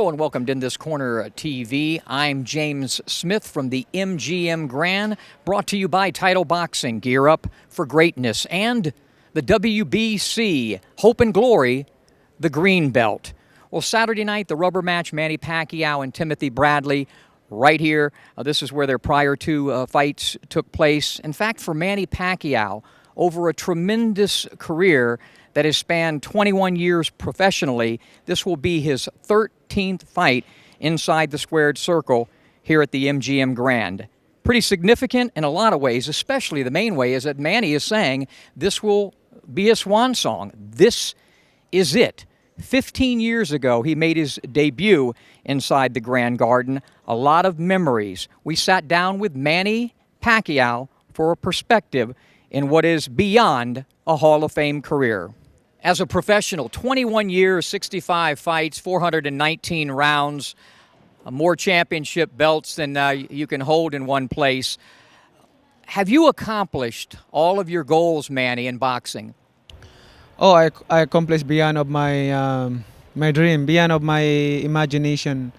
Hello and welcome to In This Corner TV. I'm James Smith from the MGM Grand, brought to you by Title Boxing. Gear up for greatness. And the WBC, Hope and Glory, the Green Belt. Well, Saturday night, the rubber match, Manny Pacquiao and Timothy Bradley, right here. This is where their prior two fights took place. In fact, for Manny Pacquiao, over a tremendous career that has spanned 21 years professionally, this will be his 13th fight inside the squared circle here at the MGM Grand. Pretty significant in a lot of ways, especially the main way is that Manny is saying this will be a swan song. This is it. 15 years ago, he made his debut inside the Grand Garden. A lot of memories. We sat down with Manny Pacquiao for a perspective in what is beyond a Hall of Fame career. As a professional, 21 years, 65 fights, 419 rounds, more championship belts than you can hold in one place. Have you accomplished all of your goals, Manny, in boxing? Oh, I accomplished beyond of my my dream, beyond of my imagination,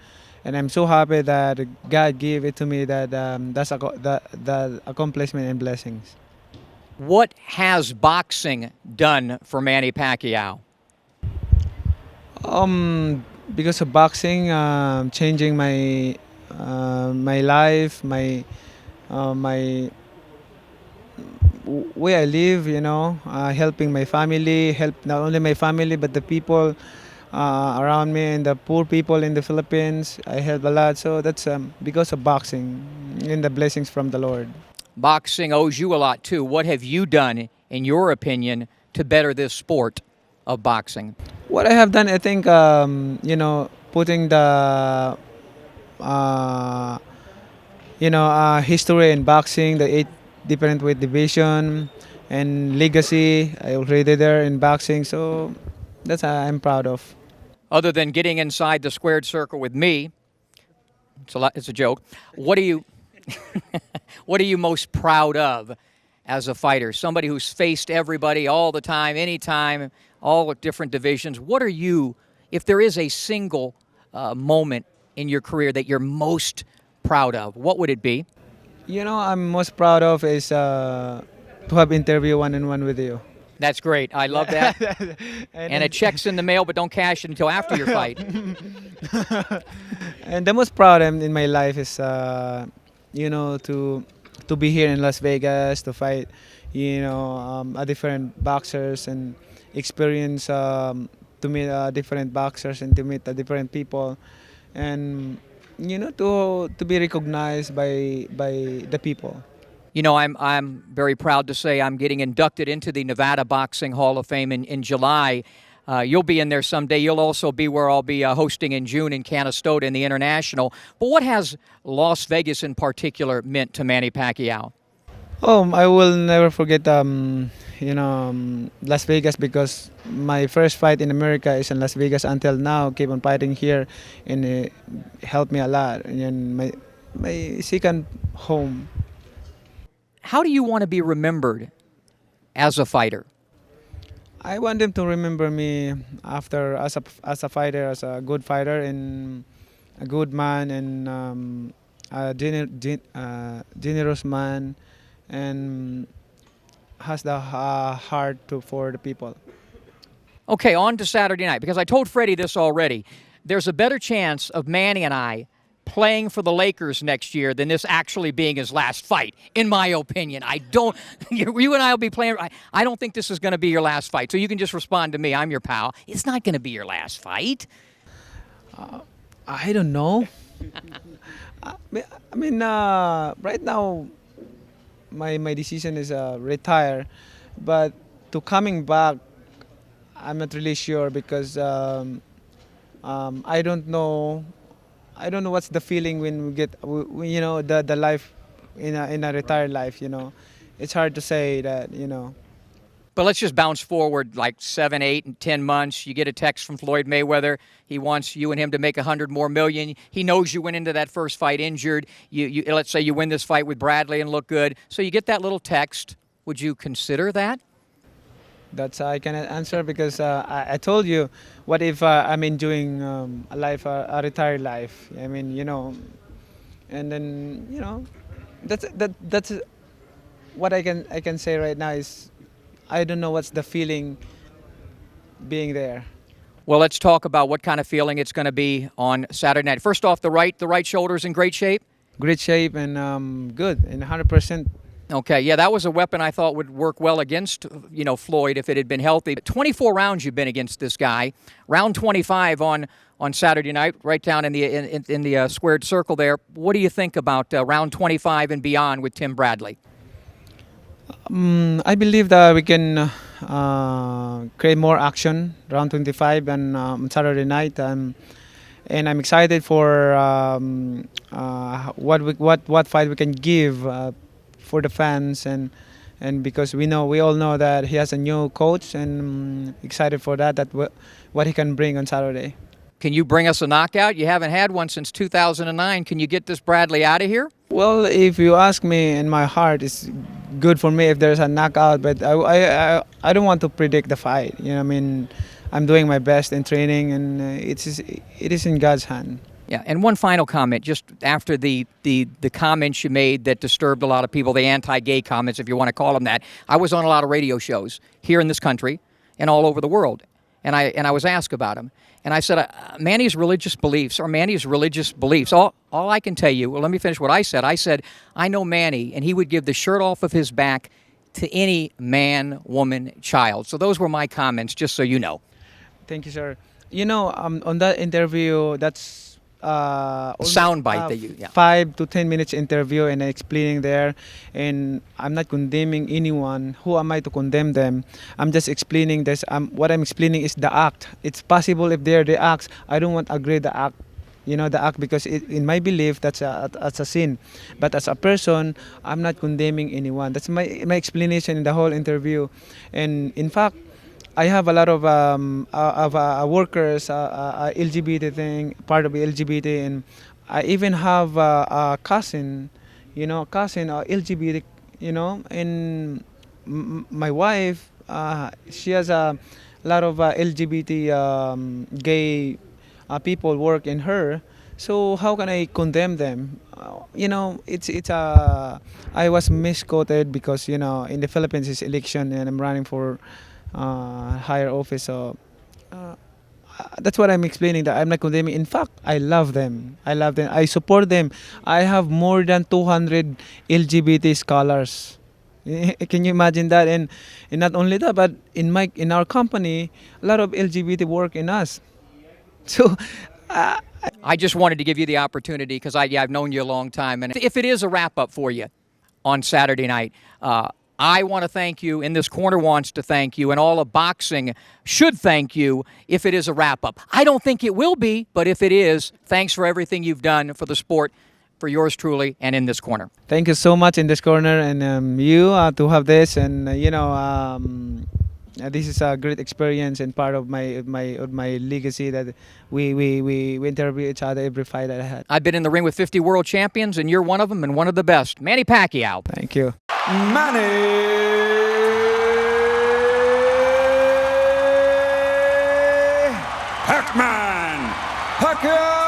and I'm so happy that God gave it to me. That's the accomplishment and blessings. What has boxing done for Manny Pacquiao? Because of boxing, changing my life, my way I live, helping my family, help not only my family but the people around me and the poor people in the Philippines. I help a lot, so that's because of boxing and the blessings from the Lord. Boxing owes you a lot, too. What have you done, in your opinion, to better this sport of boxing? What I have done, I think, putting the, history in boxing, the 8 different weight division and legacy. I already there in boxing, so that's I'm proud of. Other than getting inside the squared circle with me, it's a joke. What are you most proud of as a fighter? Somebody who's faced everybody all the time, anytime, all different divisions. What are you, if there is a single moment in your career that you're most proud of, what would it be? I'm most proud of is to have interview one-on-one with you. That's great. I love that. And a check's in the mail, but don't cash it until after your fight. And the most proud in my life is, to be here in Las Vegas to fight, a different boxers and experience to meet different boxers and to meet different people, and to be recognized by the people. I'm very proud to say I'm getting inducted into the Nevada Boxing Hall of Fame in July. You'll be in there someday. You'll also be where I'll be hosting in June in Canastota in the International. But what has Las Vegas in particular meant to Manny Pacquiao? I will never forget, Las Vegas, because my first fight in America is in Las Vegas until now. Keep on fighting here, and it helped me a lot. And my second home. How do you want to be remembered as a fighter? I want them to remember me after as a fighter, as a good fighter and a good man and a generous man, and has the heart for the people. Okay, on to Saturday night, because I told Freddie this already. There's a better chance of Manny and I playing for the Lakers next year than this actually being his last fight, in my opinion. You and I will be playing. I don't think this is going to be your last fight, so you can just respond to me. I'm your pal. It's not going to be your last fight. I don't know. Right now, my decision is retire, but to coming back, I'm not really sure because I don't know. I don't know what's the feeling when we get, the life in a retired life. It's hard to say that. But let's just bounce forward like 7, 8, and 10 months. You get a text from Floyd Mayweather. He wants you and him to make $100 more million. He knows you went into that first fight injured. Let's say you win this fight with Bradley and look good. So you get that little text. Would you consider that? That's I cannot answer because I told you, what if I'm enjoying a life, a retired life? I mean, and then that's what I can say right now is I don't know what's the feeling being there. Well, let's talk about what kind of feeling it's going to be on Saturday night. First off, the right shoulder's in great shape. Great shape and good and 100%. Okay, yeah, that was a weapon I thought would work well against, Floyd if it had been healthy. 24 rounds you've been against this guy. Round 25 on Saturday night, right down in the squared circle there. What do you think about round 25 and beyond with Tim Bradley? I believe that we can create more action round 25 and Saturday night. And I'm excited for what fight we can give for the fans and because we all know that he has a new coach and excited for what he can bring on Saturday. Can you bring us a knockout? You haven't had one since 2009. Can you get this Bradley out of here? Well, if you ask me, in my heart, it's good for me if there's a knockout, but I don't want to predict the fight. I mean, I'm doing my best in training, and it is in God's hand. Yeah, and one final comment, just after the comments you made that disturbed a lot of people, the anti-gay comments, if you want to call them that. I was on a lot of radio shows here in this country and all over the world, and I was asked about them. And I said, Manny's religious beliefs. All I can tell you, well, let me finish what I said. I said, I know Manny, and he would give the shirt off of his back to any man, woman, child. So those were my comments, just so you know. Thank you, sir. On that interview, that's Soundbite that you, yeah. 5 to 10 minutes interview and explaining there, and I'm not condemning anyone. Who am I to condemn them? I'm just explaining this. What I'm explaining is the act. It's possible if they're the acts. I don't want to agree the act. The act, because in my belief that's a sin. But as a person, I'm not condemning anyone. That's my explanation in the whole interview, and in fact, I have a lot of workers, LGBT thing, part of LGBT, and I even have a cousin, LGBT, and my wife, she has a lot of LGBT gay people work in her. So how can I condemn them? I was misquoted because in the Philippines it's election and I'm running for higher office. So that's what I'm explaining, that I'm not condemning. In fact, I love them. I support them. I have more than 200 LGBT scholars. Can you imagine that? And not only that, but in our company, a lot of LGBT work in us. So I just wanted to give you the opportunity because I've known you a long time. And if it is a wrap-up for you on Saturday night, I want to thank you, and this corner wants to thank you, and all of boxing should thank you if it is a wrap-up. I don't think it will be, but if it is, thanks for everything you've done for the sport, for yours truly, and in this corner. Thank you so much in this corner, and you to have this, and this is a great experience and part of my legacy that we interview each other every fight that I had. I've been in the ring with 50 world champions, and you're one of them and one of the best. Manny Pacquiao. Thank you. Manny Pac-Man Pacquiao.